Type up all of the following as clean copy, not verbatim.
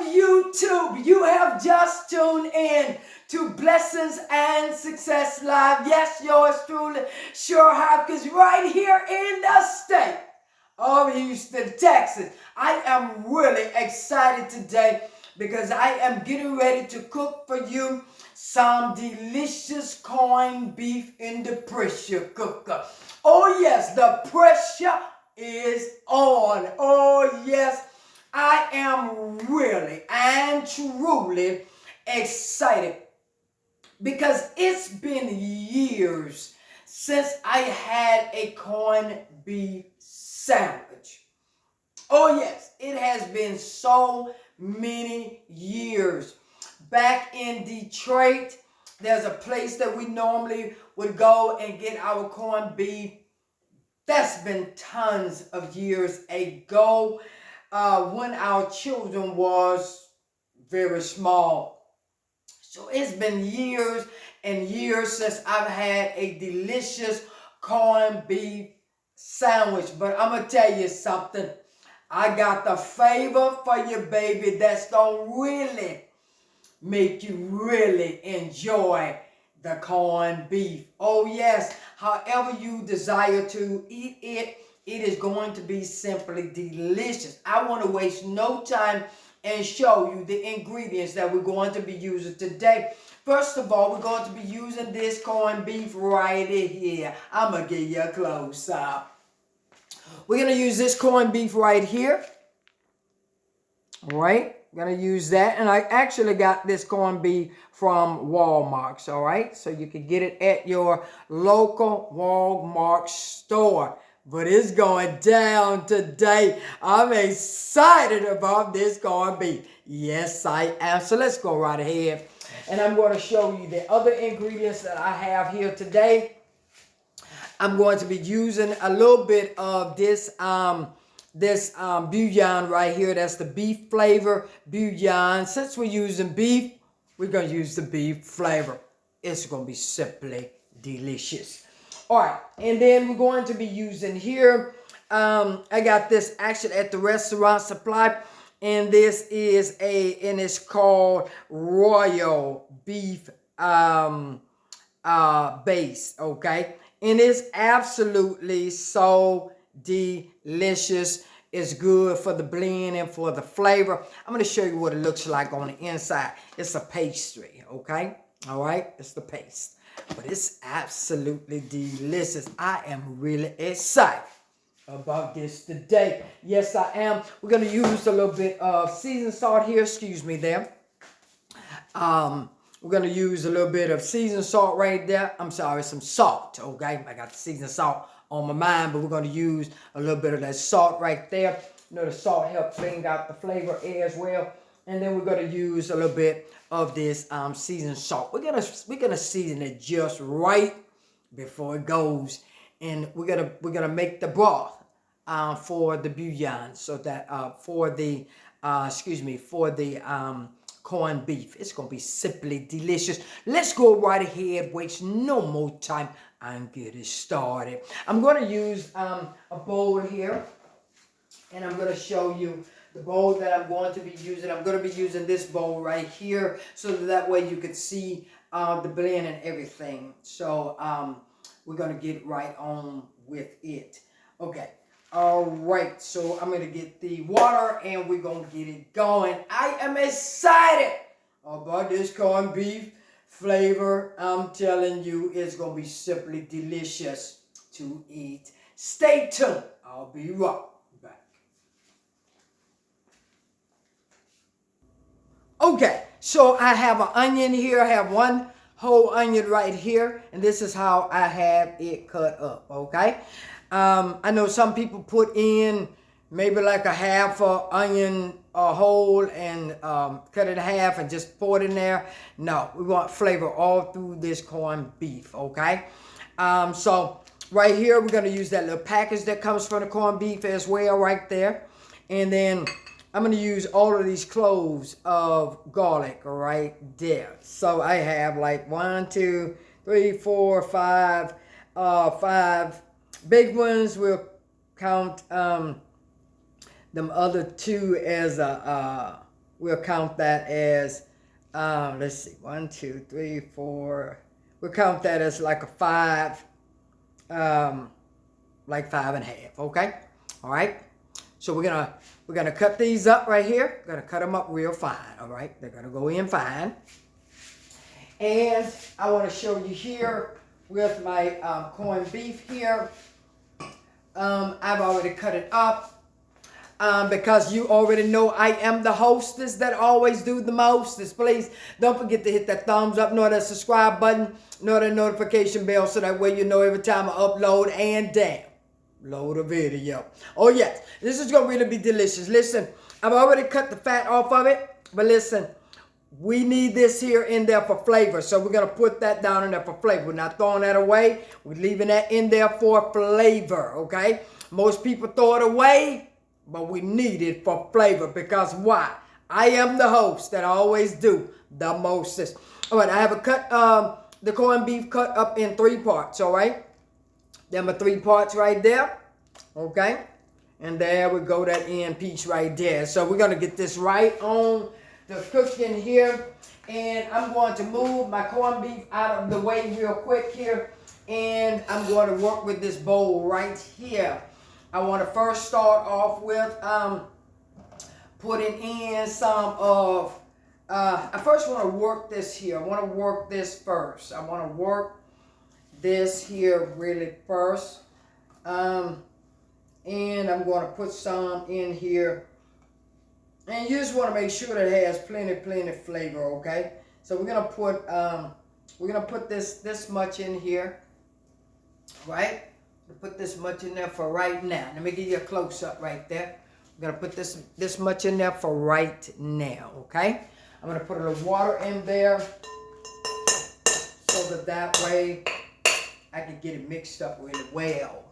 YouTube? You have just tuned in to Blessings and Success Live. Yes, yours truly, sure have, because right here in the state of Houston, Texas, I am really excited today because I am getting ready to cook for you some delicious corned beef in the pressure cooker. Oh yes, the pressure is on. Oh yes, I am really and truly excited because it's been years since I had a corned beef sandwich. Oh yes, it has been so many years. Back in Detroit, there's a place that we normally would go and get our corned beef. That's been tons of years ago, when our children was very small. So it's been years and years since I've had a delicious corned beef sandwich. But I'm going to tell you something. I got the flavor for you, baby, that's going to really make you really enjoy the corned beef. Oh yes, however you desire to eat it, it is going to be simply delicious. I want to waste no time and show you the ingredients that we're going to be using today. First of all, we're going to be using this corned beef right here. I'm going to give you a close-up. We're going to use this corned beef right here. All right, I'm going to use that. And I actually got this corned beef from Walmart. All right, so you can get it at your local Walmart store. But it's going down today. I'm excited about this corned beef. Yes, I am. So let's go right ahead. And I'm going to show you the other ingredients that I have here today. I'm going to be using a little bit of this bouillon right here. That's the beef flavor bouillon. Since we're using beef, we're going to use the beef flavor. It's going to be simply delicious. All right, and then we're going to be using here, I got this actually at the restaurant supply, and this is and it's called Royal Beef base, okay? And it's absolutely so delicious. It's good for the blend and for the flavor. I'm going to show you what it looks like on the inside. It's a pastry, okay? All right, it's the paste. But it's absolutely delicious. I am really excited about this today. Yes, I am. We're going to use a little bit of seasoned salt here. Excuse me there. We're going to use a little bit of seasoned salt right there. I'm sorry, some salt, okay? I got the seasoned salt on my mind, but we're going to use a little bit of that salt right there. You know, the salt helps bring out the flavor as well. And then we're going to use a little bit of this seasoned salt. We're gonna season it just right before it goes, and we're gonna make the broth for the bouillon, so that for the corned beef. It's gonna be simply delicious. Let's go right ahead, waste no more time, and get it started. I'm gonna use a bowl here, and I'm gonna show you the bowl that I'm going to be using. I'm going to be using this bowl right here, so that way you can see the blend and everything. So we're going to get right on with it. Okay. All right. So I'm going to get the water and we're going to get it going. I am excited about this corned beef flavor. I'm telling you, it's going to be simply delicious to eat. Stay tuned. I'll be right back. Okay, so I have an onion here. I have one whole onion right here, and this is how I have it cut up, okay? I know some people put in maybe like a half a onion whole and cut it in half and just pour it in there. No, we want flavor all through this corned beef, okay? So right here, we're going to use that little package that comes from the corned beef as well right there. And then I'm going to use all of these cloves of garlic right there. So I have like 1, 2, 3, 4, 5, 5 big ones. We'll count them other two as we'll count that as, let's see, 1, 2, 3, 4. We'll count that as like a 5, like 5.5, okay? All right? So we're gonna cut these up right here. We're gonna cut them up real fine, all right? They're gonna go in fine. And I wanna show you here with my corned beef here. I've already cut it up. Because you already know I am the hostess that always do the mostest. Please don't forget to hit that thumbs up, nor that subscribe button, nor that notification bell, so that way you know every time I upload and download a video. Oh yes, this is gonna really be delicious. Listen, I've already cut the fat off of it, but listen, we need this here in there for flavor, so we're gonna put that down in there for flavor. We're not throwing that away. We're leaving that in there for flavor. Okay, most people throw it away, but we need it for flavor, because why? I am the host that I always do the mostest. All right, I have the corned beef cut up in 3 parts, all right? Them are 3 parts right there, okay? And there we go, that end piece right there. So we're gonna get this right on the cooking here. And I'm going to move my corned beef out of the way real quick here. And I'm going to work with this bowl right here. I want to first start off with putting in some of, I first want to work this here. I want to work this first. I want to work this here really first. And I'm going to put some in here. And you just want to make sure that it has plenty flavor, okay? So we're going to put this much in here, right? Put this much in there for right now. Let me give you a close-up right there. I'm going to put this much in there for right now, okay? I'm going to put a little water in there so that way I can get it mixed up really well.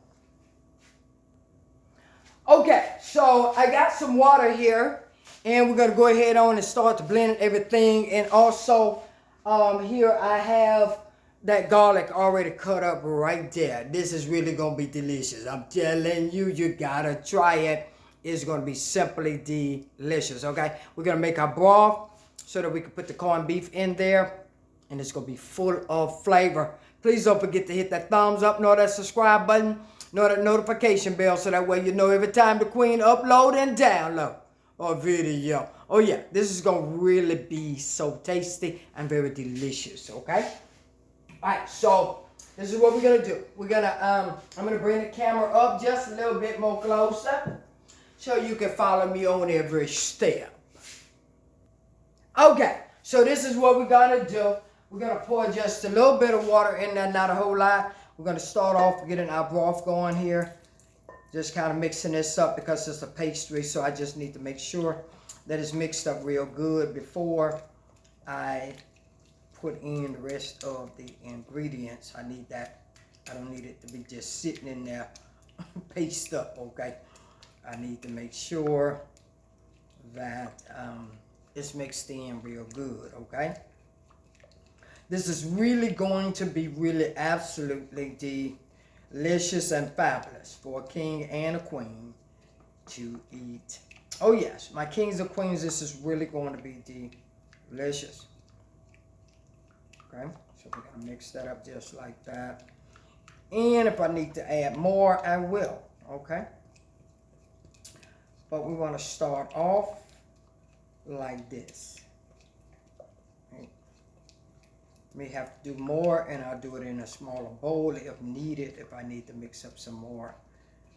Okay, so I got some water here, and we're going to go ahead on and start to blend everything. And also, here I have that garlic already cut up right there. This is really going to be delicious. I'm telling you, you got to try it. It's going to be simply delicious, okay? We're going to make our broth so that we can put the corned beef in there, and it's going to be full of flavor. Please don't forget to hit that thumbs up, nor that subscribe button, nor that notification bell, so that way you know every time the queen upload and download a video. Oh yeah, this is going to really be so tasty and very delicious, okay? All right, so this is what we're gonna do. We're gonna, I'm gonna bring the camera up just a little bit more closer so you can follow me on every step. Okay, so this is what we're gonna do. We're gonna pour just a little bit of water in there, not a whole lot. We're gonna start off getting our broth going here. Just kind of mixing this up because it's a pastry, so I just need to make sure that it's mixed up real good before I put in the rest of the ingredients. I need that. I don't need it to be just sitting in there paste up, okay? I need to make sure that it's mixed in real good, okay? This is really going to be really absolutely delicious and fabulous for a king and a queen to eat. Oh yes, my kings and queens, this is really going to be delicious. Okay, so we're going to mix that up just like that. And if I need to add more, I will, okay? But we want to start off like this. Okay. May have to do more, and I'll do it in a smaller bowl if needed, if I need to mix up some more,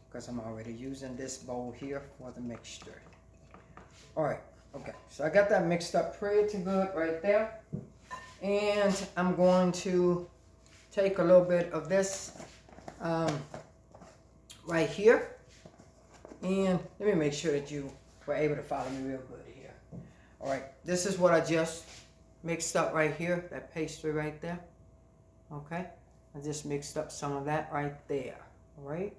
because I'm already using this bowl here for the mixture. All right, okay, so I got that mixed up pretty good right there. And I'm going to take a little bit of this right here. And let me make sure that you were able to follow me real good here. All right, this is what I just mixed up right here, that pastry right there. Okay, I just mixed up some of that right there. All right,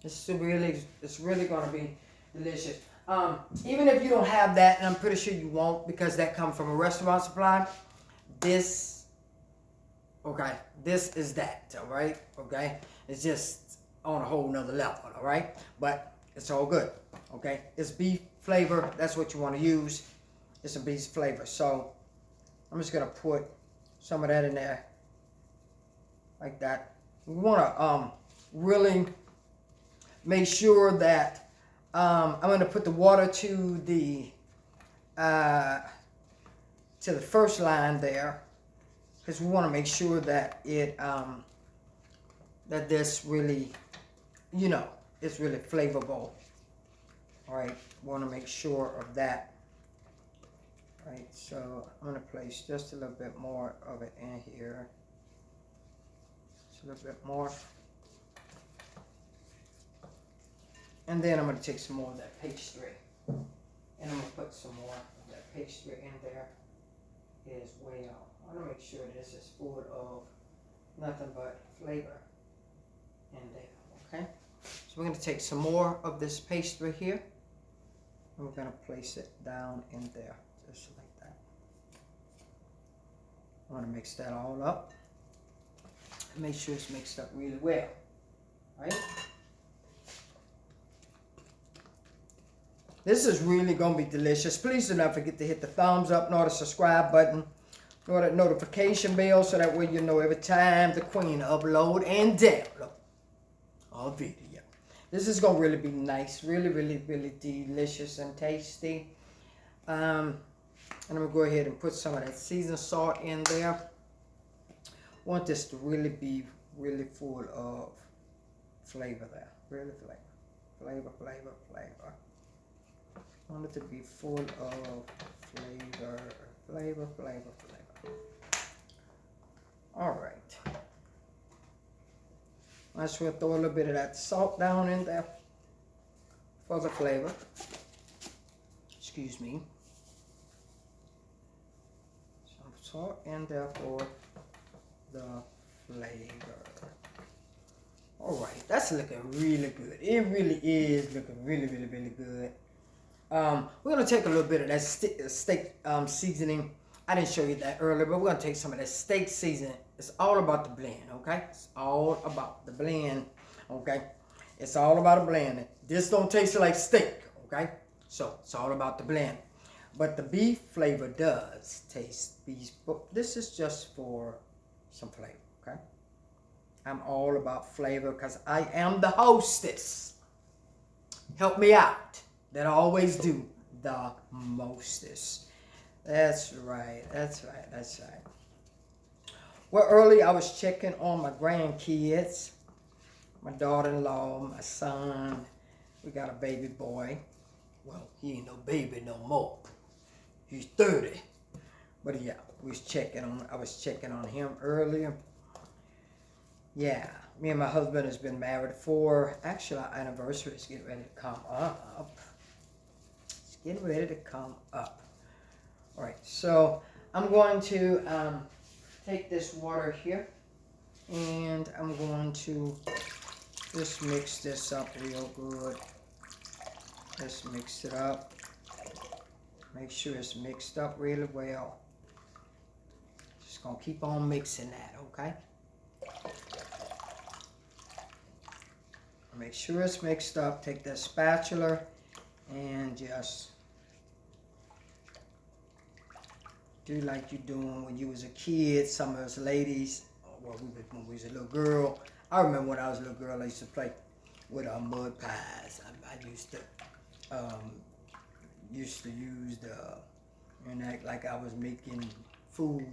it's really going to be delicious. Even if you don't have that, and I'm pretty sure you won't because that comes from a restaurant supply, this is that, all right? Okay, it's just on a whole nother level, all right? But it's all good. Okay, it's beef flavor. That's what you want to use. It's a beef flavor. So I'm just gonna put some of that in there, like that. We want to really make sure that I'm gonna put the water to the first line there, because we want to make sure that it that this really, you know, it's really flavorful. All right, want to make sure of that. All right, so I'm going to place just a little bit more of it in here. Just a little bit more. And then I'm going to take some more of that pastry. And I'm going to put some more of that pastry in there as well. I want to make sure this is full of nothing but flavor in there, okay? So we're going to take some more of this pastry here, and we're going to place it down in there, just like that. I want to mix that all up and make sure it's mixed up really well, right? This is really going to be delicious. Please do not forget to hit the thumbs up, nor the subscribe button, nor that notification bell, so that way you know every time the queen upload and download a video. This is going to really be nice, really, really, really delicious and tasty. And I'm going to go ahead and put some of that seasoned salt in there. I want this to really be really full of flavor there. Really flavor. Flavor, flavor, flavor. I want it to be full of flavor, flavor, flavor, flavor. All right. I just want to throw a little bit of that salt down in there for the flavor. Excuse me. Some salt in there for the flavor. All right, that's looking really good. It really is looking really, really, really good. We're going to take a little bit of that steak seasoning. I didn't show you that earlier, but we're going to take some of that steak seasoning. It's all about the blend, okay? It's all about the blend, okay? It's all about the blend. This don't taste like steak, okay? So it's all about the blend. But the beef flavor does taste beef. But this is just for some flavor, okay? I'm all about flavor because I am the hostess. Help me out. That I always do the mostest. That's right, that's right, that's right. Well, early I was checking on my grandkids, my daughter-in-law, my son. We got a baby boy. Well, he ain't no baby no more. He's 30. But yeah, I was checking on him earlier. Yeah, me and my husband has been married for, actually our anniversary is getting ready to come up. It's getting ready to come up. All right, so I'm going to take this water here, and I'm going to just mix this up real good. Just mix it up. Make sure it's mixed up really well. Just gonna keep on mixing that, okay? Make sure it's mixed up. Take that spatula and just do like you doing when you was a kid. Some of us ladies, well, when we was a little girl. I remember when I was a little girl, I used to play with our mud pies. I used to use the, and act like I was making food.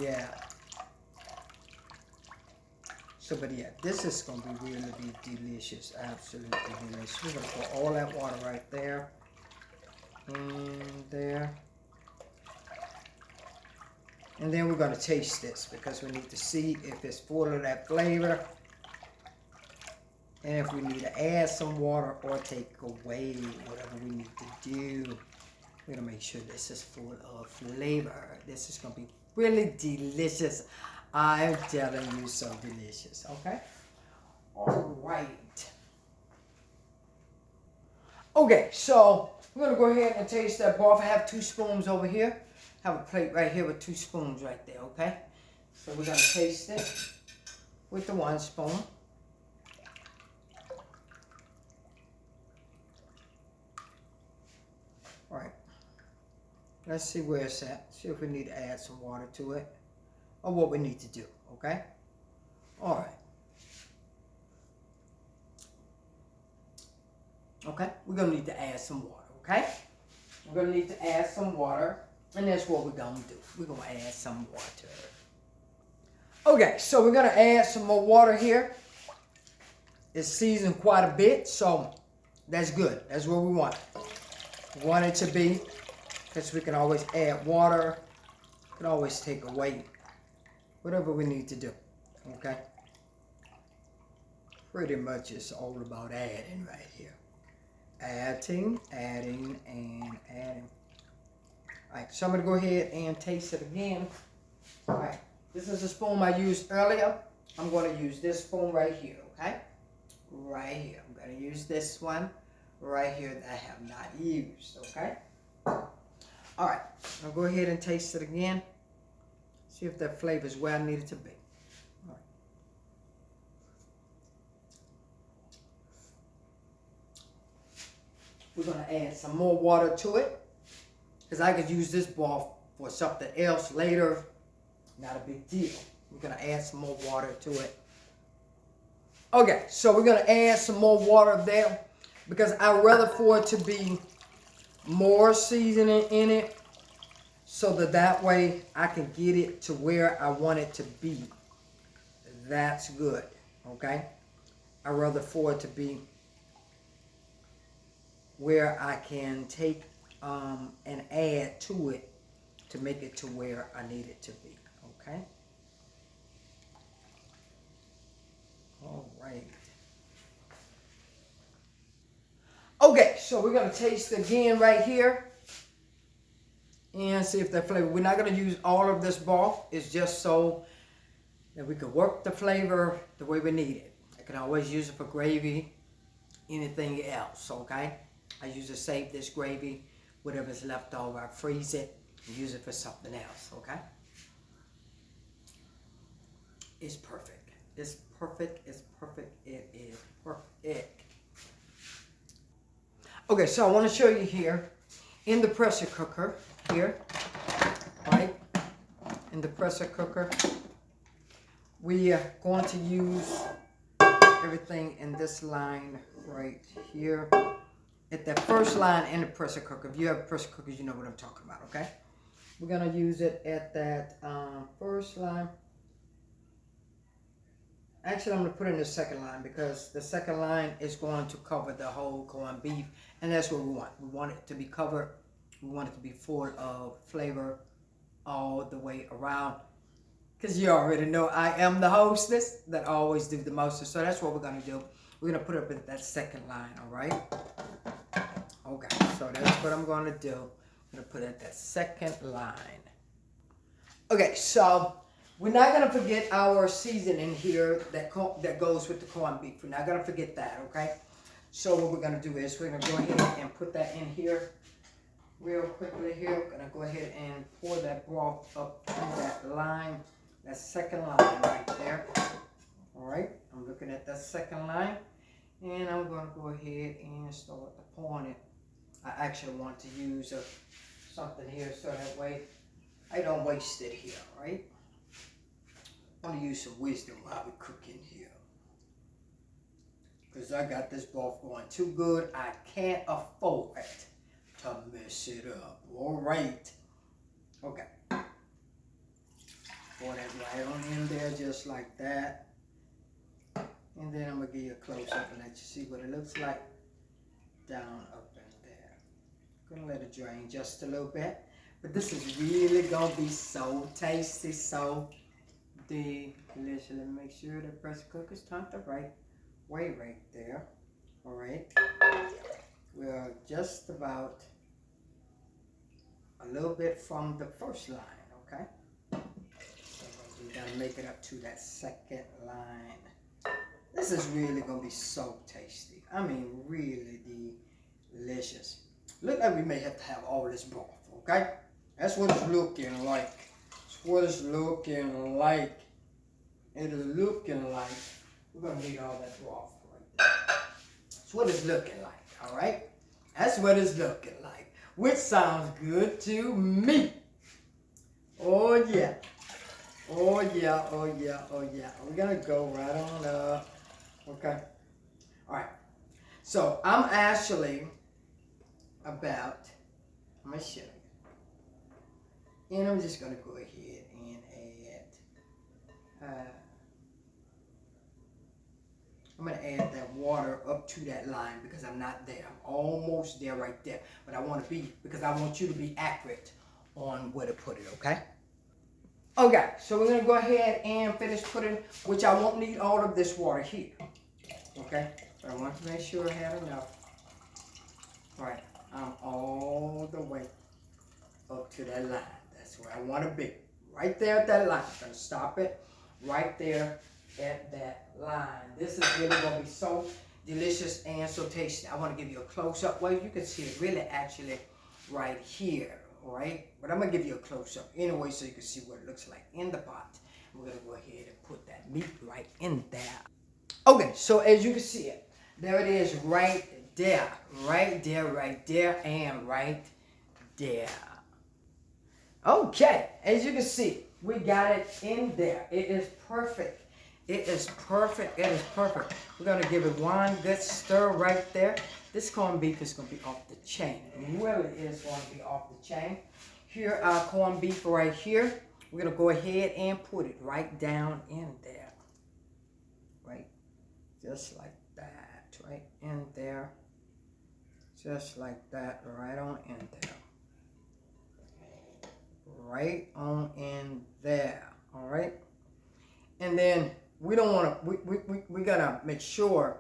Yeah. So, but yeah, this is gonna be really be delicious, absolutely delicious. We're gonna put all that water right there. And there. And then we're going to taste this because we need to see if it's full of that flavor. And if we need to add some water or take away whatever we need to do. We're going to make sure this is full of flavor. This is going to be really delicious. I'm telling you, so delicious. Okay? All right. Okay, so we're going to go ahead and taste that broth. I have 2 spoons over here. I have a plate right here with 2 spoons right there, okay? So we're going to taste it with the 1 spoon. Let's see where it's at. See if we need to add some water to it or what we need to do, okay? All right. Okay, we're going to need to add some water, okay? We're going to need to add some water, and that's what we're going to do. We're going to add some water. Okay, so we're going to add some more water here. It's seasoned quite a bit, so that's good. That's what we want. We want it to be, because we can always add water. We can always take away whatever we need to do, okay? Pretty much it's all about adding right here. Adding, and adding. All right, so I'm gonna go ahead and taste it again. All right, this is the spoon I used earlier. I'm gonna use this spoon right here, okay? Right here. I'm gonna use this one right here that I have not used, okay? All right, I'll go ahead and taste it again. See if that flavor is where I need it to be. All right. We're gonna add some more water to it, because I could use this ball for something else later. Not a big deal. We're gonna add some more water to it. Okay, so we're gonna add some more water there, because I'd rather for it to be more seasoning in it, so that way I can get it to where I want it to be. That's good, okay? I'd rather for it to be where I can take and add to it to make it to where I need it to be, okay? All right. Okay, so we're gonna taste again right here and see if that flavor, we're not gonna use all of this ball. It's just so that we can work the flavor the way we need it. I can always use it for gravy, anything else, okay? I usually save this gravy, whatever's left over, I freeze it and use it for something else, okay? It's perfect. It's perfect. It's perfect. It is perfect. Okay, so I want to show you here in the pressure cooker here, right? In the pressure cooker, we are going to use everything in this line right here. At that first line in the pressure cooker. If you have pressure cookers, you know what I'm talking about, okay? We're going to use it at that first line. Actually, I'm going to put it in the second line, because the second line is going to cover the whole corned beef, and that's what we want. We want it to be covered. We want it to be full of flavor all the way around, because you already know I am the hostess that always do the most. So that's what we're going to do. We're going to put it up at that second line, all right? Okay, so that's what I'm going to do. I'm going to put it at that second line. Okay, so we're not going to forget our seasoning here that goes with the corned beef. We're not going to forget that, okay? So what we're going to do is we're going to go ahead and put that in here real quickly here. We're going to go ahead and pour that broth up to that line, that second line right there. All right, I'm looking at that second line, and I'm going to go ahead and start pouring it. I actually want to use something here so that way I don't waste it here, right? I want to use some wisdom while we're cooking here, because I got this broth going too good. I can't afford to mess it up. All right. Okay. Pour that right on in there just like that. And then I'm going to give you a close-up and let you see what it looks like down up in there. I'm going to let it drain just a little bit. But this is really going to be so tasty, so delicious. Let me make sure the pressure cooker's turned the right way right there. All right. We're just about a little bit from the first line, okay? So we're going to make it up to that second line. This is really going to be so tasty. I mean, really delicious. Look like we may have to have all this broth, okay? That's what it's looking like. That's what it's looking like. It is looking like we're going to need all that broth right there. That's what it's looking like, all right? That's what it's looking like. which sounds good to me. Oh yeah. Oh yeah, oh yeah, oh yeah. We're gonna go right on up. Okay. All right. So I'm actually I'm gonna show you. And I'm just gonna go ahead and add I'm going to add that water up to that line because I'm not there. I'm almost there right there. But I want to be, because I want you to be accurate on where to put it, okay? Okay, so we're going to go ahead and finish putting, which I won't need all of this water here, okay? But I want to make sure I have enough. All right, I'm all the way up to that line. That's where I want to be. Right there at that line. I'm going to stop it right there at that line. This is really going to be so delicious and so tasty. I want to give you a close-up. Well, you can see it really actually right here, all right? But I'm going to give you a close-up anyway so you can see what it looks like in the pot. We're going to go ahead and put that meat right in there. Okay, so as you can see it, there it is right there, right there, right there, and right there. Okay, as you can see, we got it in there. It is perfect. It is perfect. It is perfect. We're going to give it one good stir right there. This corned beef is going to be off the chain. It really is going to be off the chain. Here, our corned beef right here. We're going to go ahead and put it right down in there. Right? Just like that. Right in there. Just like that. Right on in there. Right on in there. All right? And then we don't want to, we got to make sure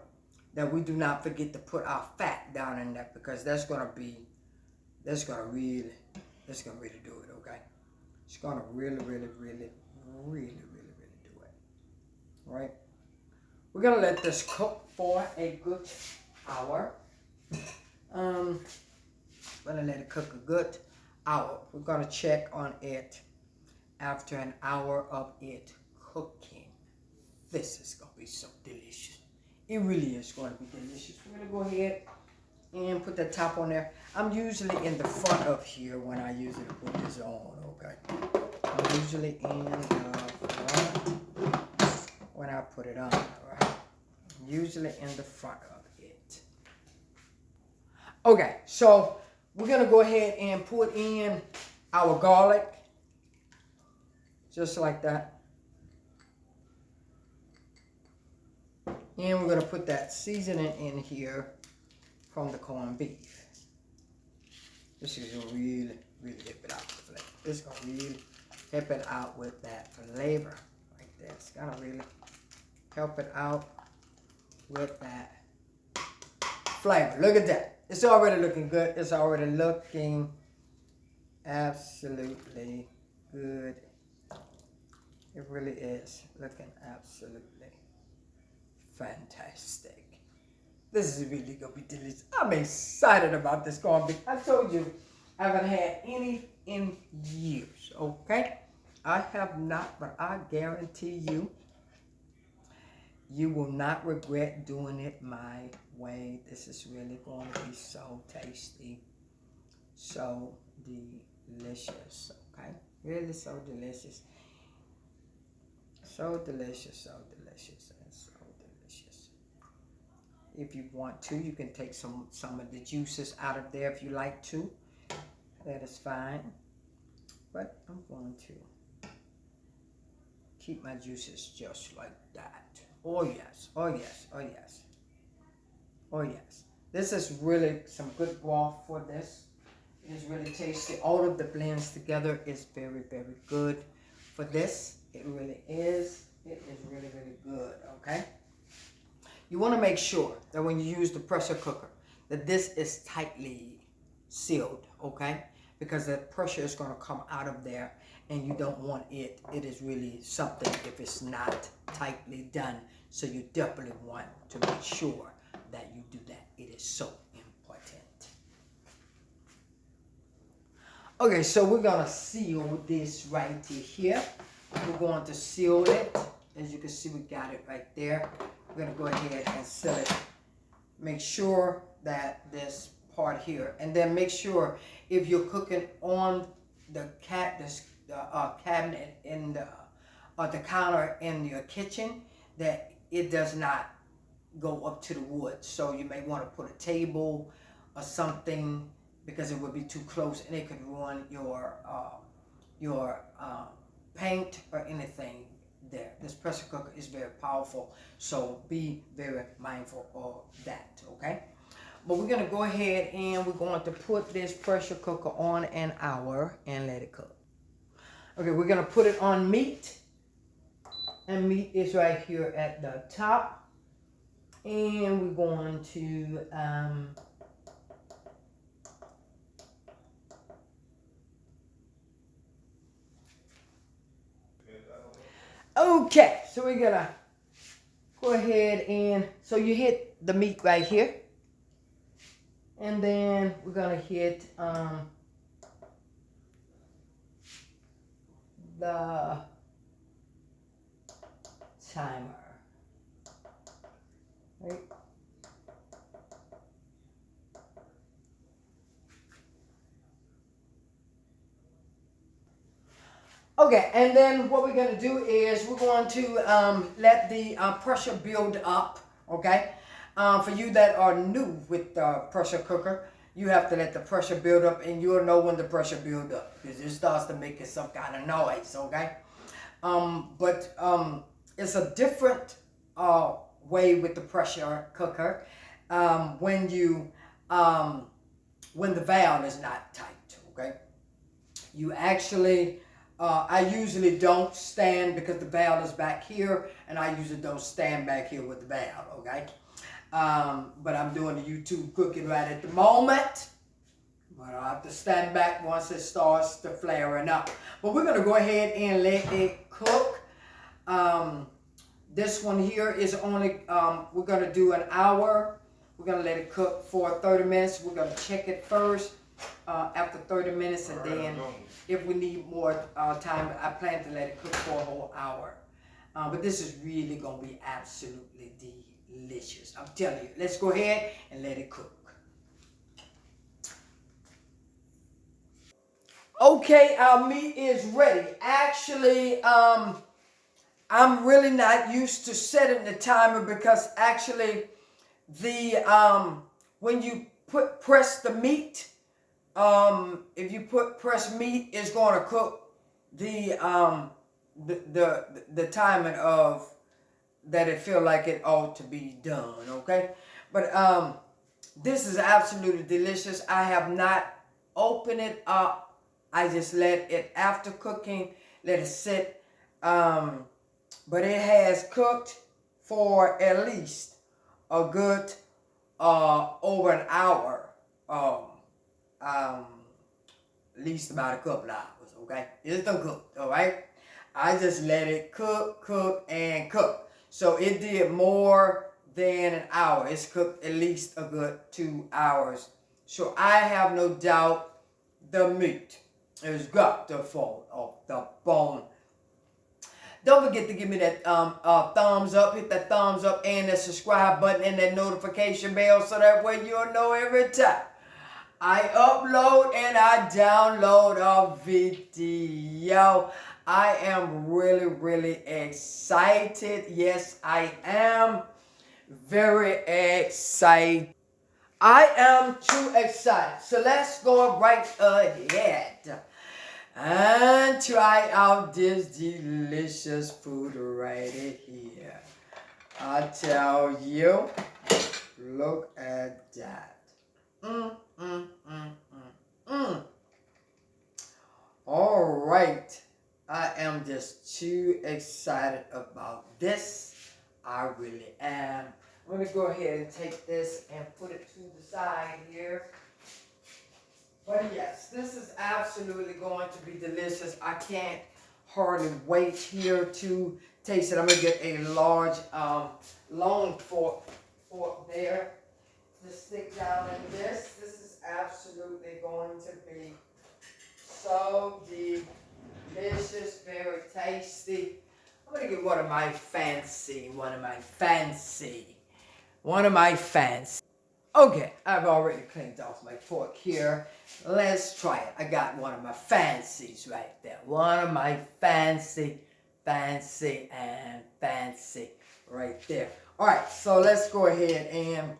that we do not forget to put our fat down in there because that's going to really do it, okay? It's going to really do it. All right? We're going to let this cook for a good hour. We're going to let it cook a good hour. We're going to check on it after an hour of it cooking. This is going to be so delicious. It really is going to be delicious. We're going to go ahead and put the top on there. I'm usually in the front of here when I usually put this on, okay? I'm usually in the front when I put it on, all right? I'm usually in the front of it. Okay, so we're going to go ahead and put in our garlic. Just like that. And we're going to put that seasoning in here from the corned beef. This is going to really help it out with flavor. This is going to really help it out with that flavor right there. It's going to really help it out with that flavor. Look at that. It's already looking good. It's already looking absolutely good. It really is looking absolutely fantastic. This is really going to be delicious. I'm excited about this corned beef. I told you I haven't had any in years, okay? I have not, but I guarantee you, you will not regret doing it my way. This is really going to be so tasty, so delicious, okay? Really so delicious. So delicious, so delicious, and so delicious. If you want to, you can take some of the juices out of there if you like to. That is fine. But I'm going to keep my juices just like that. Oh yes, oh yes, oh yes. Oh yes. This is really some good broth for this. It is really tasty. All of the blends together is very good for this. It really is. It is really good, okay? You want to make sure that when you use the pressure cooker, that this is tightly sealed, okay? Because the pressure is going to come out of there and you don't want it. It is really something if it's not tightly done. So you definitely want to make sure that you do that. It is so important. Okay, so we're going to seal this right here. We're going to seal it. As you can see, we got it right there. We're going to go ahead and seal it. Make sure that this part here. And then make sure if you're cooking on the cabinet in the counter in your kitchen, that it does not go up to the wood. So you may want to put a table or something, because it would be too close and it could ruin your paint or anything there. This pressure cooker is very powerful, so be very mindful of that, okay? But we're gonna go ahead and we're going to put this pressure cooker on an hour and let it cook. Okay, we're gonna put it on meat, and meat is right here at the top, and we're going to okay, so we're gonna go ahead and, so you hit the meat right here, and then we're gonna hit the timer, right? Okay, and then what we're going to do is we're going to let the pressure build up, okay? For you that are new with the pressure cooker, you have to let the pressure build up, and you'll know when the pressure build up, because it starts to make some kind of noise, okay? But it's a different way with the pressure cooker when the valve is not tight, okay? You actually, I usually don't stand because the valve is back here, and I usually don't stand back here with the valve, okay? But I'm doing the YouTube cooking right at the moment. But I'll have to stand back once it starts to flaring up. But we're going to go ahead and let it cook. This one here is only, we're going to do an hour. We're going to let it cook for 30 minutes. We're going to check it first after 30 minutes. And then if we need more time, I plan to let it cook for a whole hour. But this is really going to be absolutely delicious. I'm telling you. Let's go ahead and let it cook. Okay, our meat is ready. Actually, I'm really not used to setting the timer, because actually when you press the meat, if you press meat, it's going to cook the timing of that it feel like it ought to be done, okay? But this is absolutely delicious. I have not opened it up. I just let it, after cooking, let it sit. But it has cooked for at least a good over an hour. At least about a couple hours, okay? It's done cooked, all right? I just let it cook, and cook. So it did more than an hour. It's cooked at least a good 2 hours. So I have no doubt the meat has got to fall off the bone. Don't forget to give me that thumbs up. Hit that thumbs up and the subscribe button and that notification bell, so that way you'll know every time I upload and I download a video. I am really, really excited. Yes, I am very excited. I am too excited. So let's go right ahead and try out this delicious food right here. I tell you, look at that. All right. I am just too excited about this. I really am. I'm going to go ahead and take this and put it to the side here. But yes, this is absolutely going to be delicious. I can't hardly wait here to taste it. I'm going to get a large, long fork there to stick down in this. This is absolutely going to be so delicious, very tasty. I'm going to get one of my fancy. Okay, I've already cleaned off my fork here. Let's try it. I got one of my fancies right there. One of my fancy right there. All right, so let's go ahead and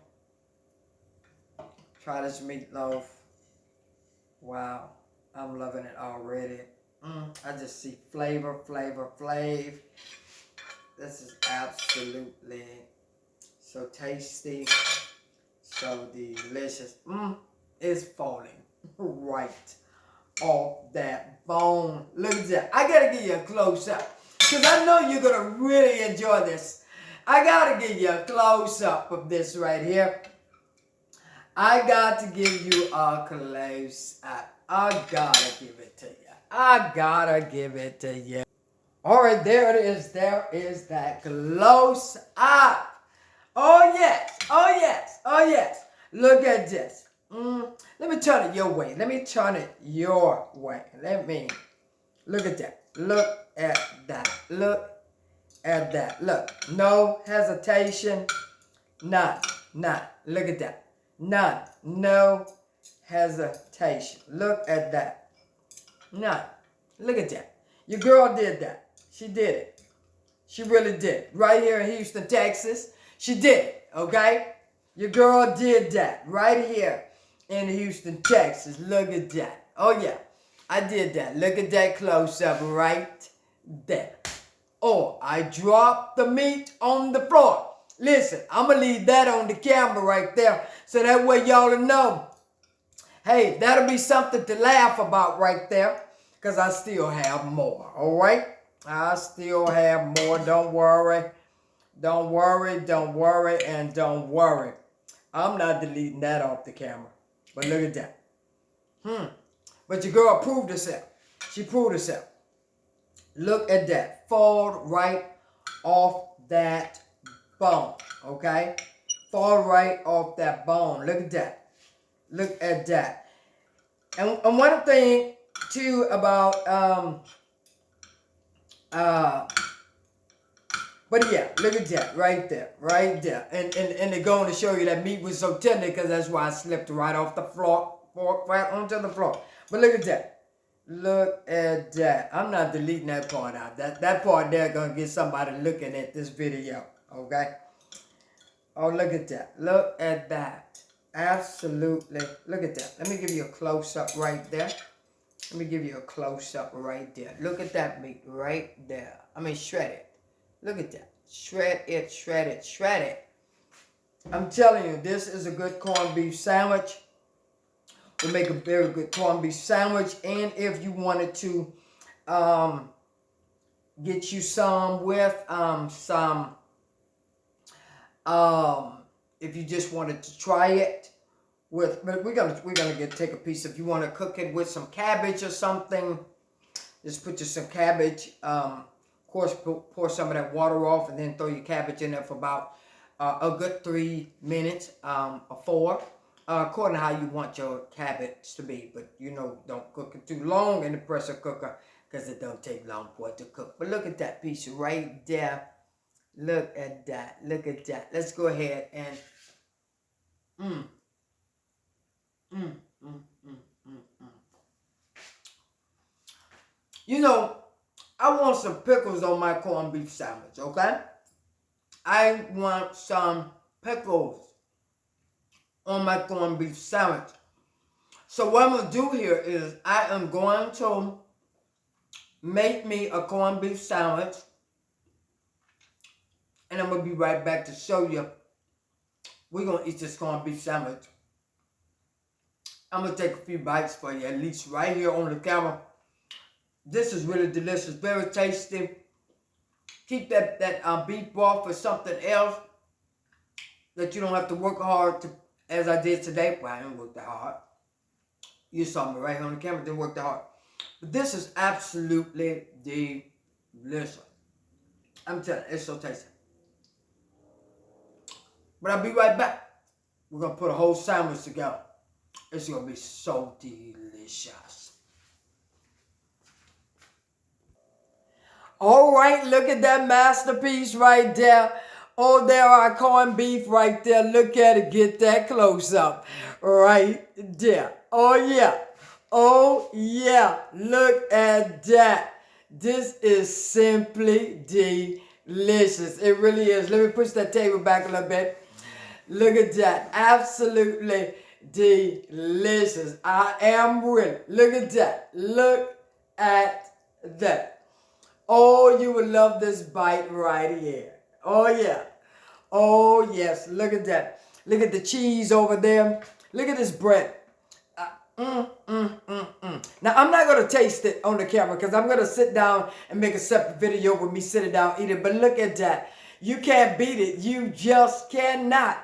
try this meatloaf. Wow, I'm loving it already. I just see flavor. This is absolutely so tasty, so delicious. It's falling right off that bone. Look at that. I gotta give you a close up because I know you're gonna really enjoy this. I gotta give you a close up of this right here. I got to give you a close up. I gotta give it to you. I gotta give it to you. All right, there it is. There is that close up. Oh yes, oh yes, oh yes. Look at this. Let me turn it your way. Let me turn it your way. Let me look at that. Look at that. Look at that. Look. No hesitation. None. None. Look at that. None. No hesitation. Look at that. None. Look at that. Your girl did that. She did it. She really did. Right here in Houston, Texas. She did it. Okay? Your girl did that. Right here in Houston, Texas. Look at that. Oh, yeah. I did that. Look at that close-up right there. Oh, I dropped the meat on the floor. Listen, I'm going to leave that on the camera right there so that way y'all will know. Hey, that'll be something to laugh about right there because I still have more, all right? I still have more. Don't worry. Don't worry, don't worry, and don't worry. I'm not deleting that off the camera. But look at that. But your girl proved herself. She proved herself. Look at that. Fall right off that bone. Okay? Fall right off that bone. Look at that. Look at that. And one thing too about but yeah, look at that right there, right there. And they're going to show you that meat was so tender because that's why I slipped right off the floor, right onto the floor. But look at that. Look at that. I'm not deleting that part out. That part there gonna get somebody looking at this video. Okay? Oh, look at that. Look at that. Absolutely. Look at that. Let me give you a close-up right there. Let me give you a close-up right there. Look at that meat right there. I mean, shred it. Look at that. Shred it, shred it, shred it. I'm telling you, this is a good corned beef sandwich. Will make a very good corned beef sandwich. And if you wanted to get you some with if you just wanted to try it with, but we're gonna take a piece. If you want to cook it with some cabbage or something, just put some cabbage. Of course, pour some of that water off, and then throw your cabbage in there for about a good 3 minutes, or 4, according to how you want your cabbage to be. But you know, don't cook it too long in the pressure cooker because it don't take long for it to cook. But look at that piece right there. Look at that. Look at that. Let's go ahead and You know, I want some pickles on my corned beef sandwich, okay? I want some pickles on my corned beef sandwich. So what I'm going to do here is I am going to make me a corned beef sandwich. And I'm going to be right back to show you. We're going to eat this corned beef sandwich. I'm going to take a few bites for you, at least right here on the camera. This is really delicious, very tasty. Keep that beef broth for something else that you don't have to work hard to, as I did today. Well, I didn't work that hard. You saw me right here on the camera, didn't work that hard. But this is absolutely delicious. I'm telling you, it's so tasty. But I'll be right back. We're going to put a whole sandwich together. It's going to be so delicious. All right, look at that masterpiece right there. Oh, there are corned beef right there. Look at it. Get that close up. Right there. Oh, yeah. Oh, yeah. Look at that. This is simply delicious. It really is. Let me push that table back a little bit. Look at that. Absolutely delicious. I am really. Look at that. Look at that. Oh, you would love this bite right here. Oh, yeah. Oh, yes. Look at that. Look at the cheese over there. Look at this bread. Now, I'm not going to taste it on the camera because I'm going to sit down and make a separate video with me sitting down eating. But look at that. You can't beat it. You just cannot.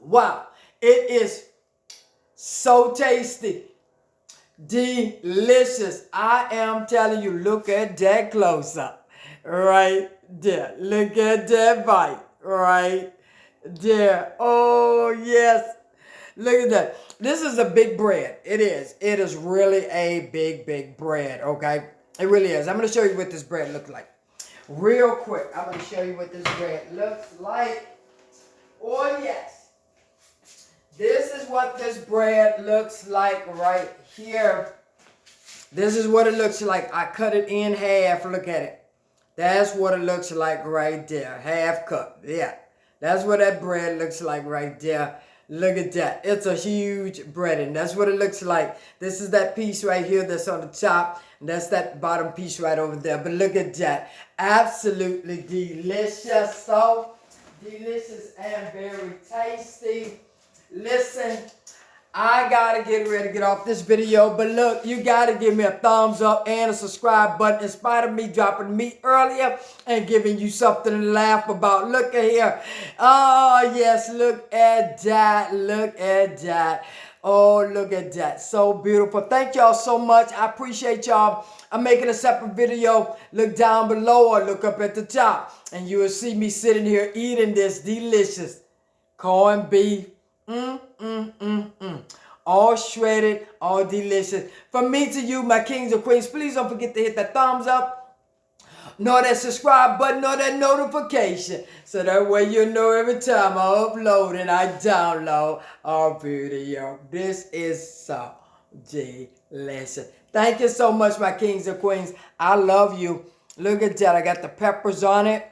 Wow. It is so tasty. Delicious. I am telling you, look at that close up. Right there. Look at that bite. Right there. Oh, yes. Look at that. This is a big bread. It is. It is really a big bread, okay? It really is. I'm going to show you what this bread looks like. Real quick, I'm going to show you what this bread looks like. Oh, yes. This is what this bread looks like right here. This is what it looks like. I cut it in half. Look at it. That's what it looks like right there. Half cut. Yeah. That's what that bread looks like right there. Look at that. It's a huge breading. That's what it looks like. This is that piece right here that's on the top. And that's that bottom piece right over there. But look at that. Absolutely delicious. So delicious and very tasty. Listen, I gotta get ready to get off this video, but look, you gotta give me a thumbs up and a subscribe button in spite of me dropping meat earlier and giving you something to laugh about. Look at here. Oh, yes, look at that. Look at that. Oh, look at that. So beautiful. Thank y'all so much. I appreciate y'all. I'm making a separate video. Look down below or look up at the top, and you will see me sitting here eating this delicious corned beef. All shredded, all delicious. From me to you, my kings and queens, please don't forget to hit that thumbs up, nor that subscribe button, nor that notification. So that way you know every time I upload and I download our video. This is so delicious. Thank you so much, my kings and queens. I love you. Look at that. I got the peppers on it.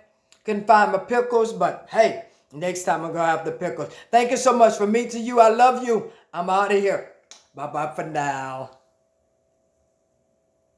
Couldn't find my pickles, but hey, next time I'm going to have the pickles. Thank you so much. From me to you, I love you. I'm out of here. Bye-bye for now.